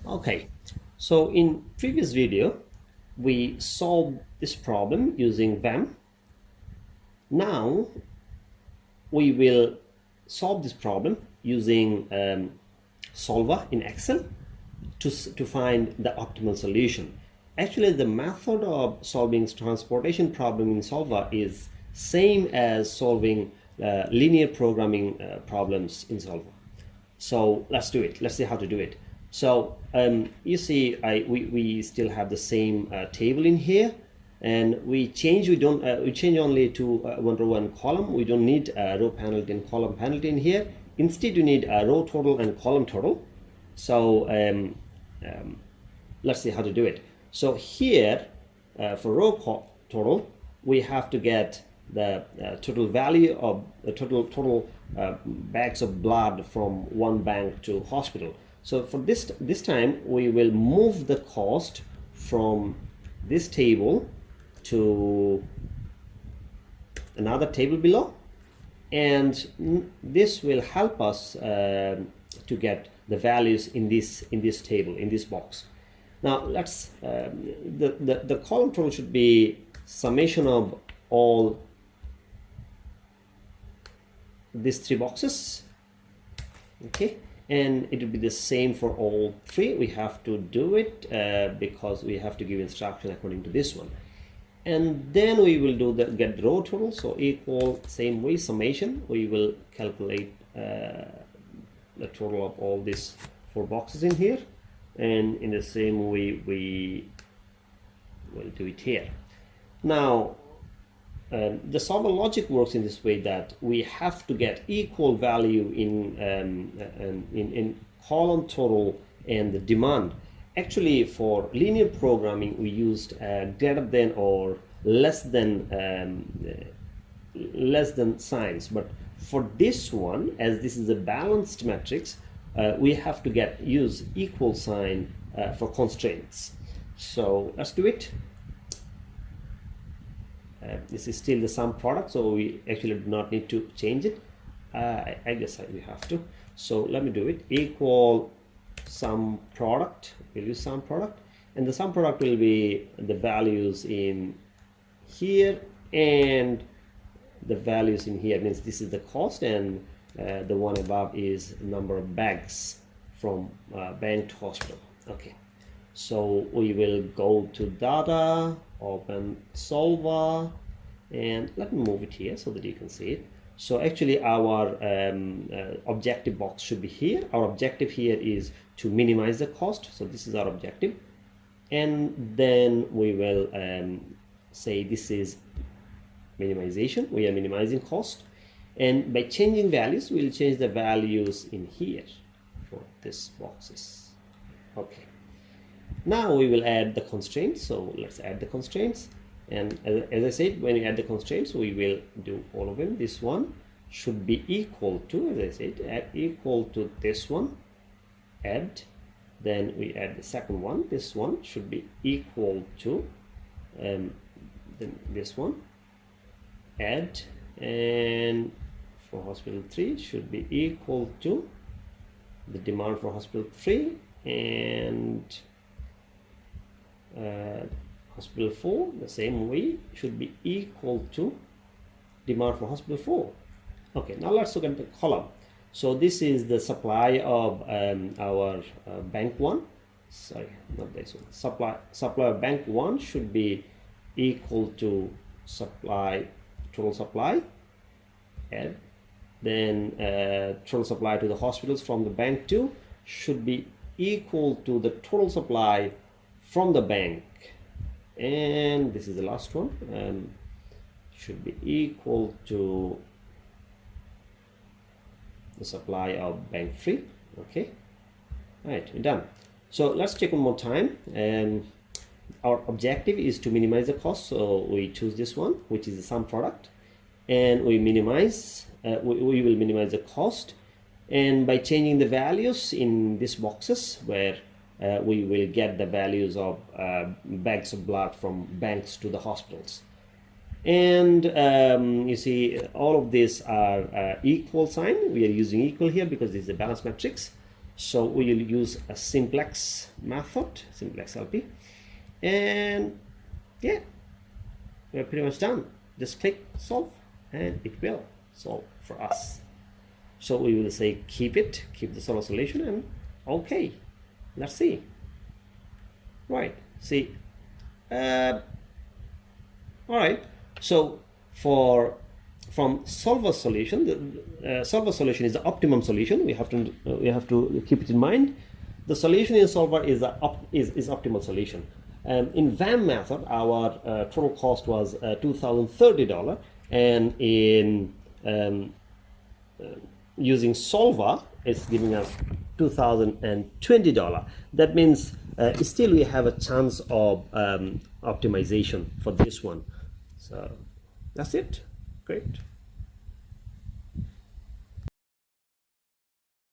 Okay, so in previous video, we solved this problem using VAM. Now we will solve this problem using Solver in Excel to find the optimal solution. Actually, the method of solving transportation problem in Solver is same as solving linear programming problems in Solver. So let's do it. Let's see how to do it. So you see, we still have the same table in here, and we change. We change only to one row and column. We don't need row penalty and column penalty in here. Instead, you need a row total and column total. So let's see how to do it. So here for row total, we have to get the total value of the total bags of blood from one bank to hospital. So for this time, we will move the cost from this table to another table below, and this will help us to get the values in this table, in this box. Now let's the column total should be summation of all these three boxes. Okay, and it will be the same for all three. We have to do it because we have to give instruction according to this one, and then we will do the get row total. So equal, same way, summation. We will calculate the total of all these four boxes in here, and in the same way we will do it here. Now the solver logic works in this way that we have to get equal value in column total and the demand. Actually, for linear programming, we used greater than or less than signs, but for this one, as this is a balanced matrix, we have to use equal sign for constraints. So let's do it. This is still the sum product, so we actually do not need to change it. I guess we have to. So let me do it. Equal sum product. We'll use sum product, and the sum product will be the values in here and the values in here. Means this is the cost, and the one above is number of bags from bank to hospital. Okay, so we will go to data, open Solver, and let me move it here so that you can see it. So actually our objective box should be here. Our objective here is to minimize the cost, so this is our objective, and then we will say this is minimization. We are minimizing cost, and by changing values, we'll change the values in here for these boxes. Okay, now we will add the constraints. So let's add the constraints, and as I said, when you add the constraints, we will do all of them. This one should be equal to, as I said, add equal to this one, add, then we add the second one. This one should be equal to then this one, add, and for hospital 3 should be equal to the demand for hospital 3, and hospital 4 the same way should be equal to demand for hospital 4. Okay, now let's look at the column. So this is the supply of our bank 1. Sorry, not this one. Supply of bank 1 should be equal to total supply, and then total supply to the hospitals from the bank 2 should be equal to the total supply from the bank, and this is the last one, should be equal to the supply of bank 3. Okay, all right, we're done. So let's check one more time, and our objective is to minimize the cost, so we choose this one, which is the sum product, and we minimize we will minimize the cost, and by changing the values in these boxes where we will get the values of bags of blood from banks to the hospitals. And you see all of these are equal sign. We are using equal here because this is a balanced matrix. So we will use a simplex method, simplex LP, and yeah, we're pretty much done. Just click solve and it will solve for us. So we will say keep the solver solution, and okay, let's see. Right, see, all right, so from solver solution, the solver solution is the optimum solution. We have to keep it in mind. The solution in solver is optimal solution. In VAM method, our total cost was $2,030, and in using solver, it's giving us $2,020. That means still we have a chance of optimization for this one. So that's it. Great.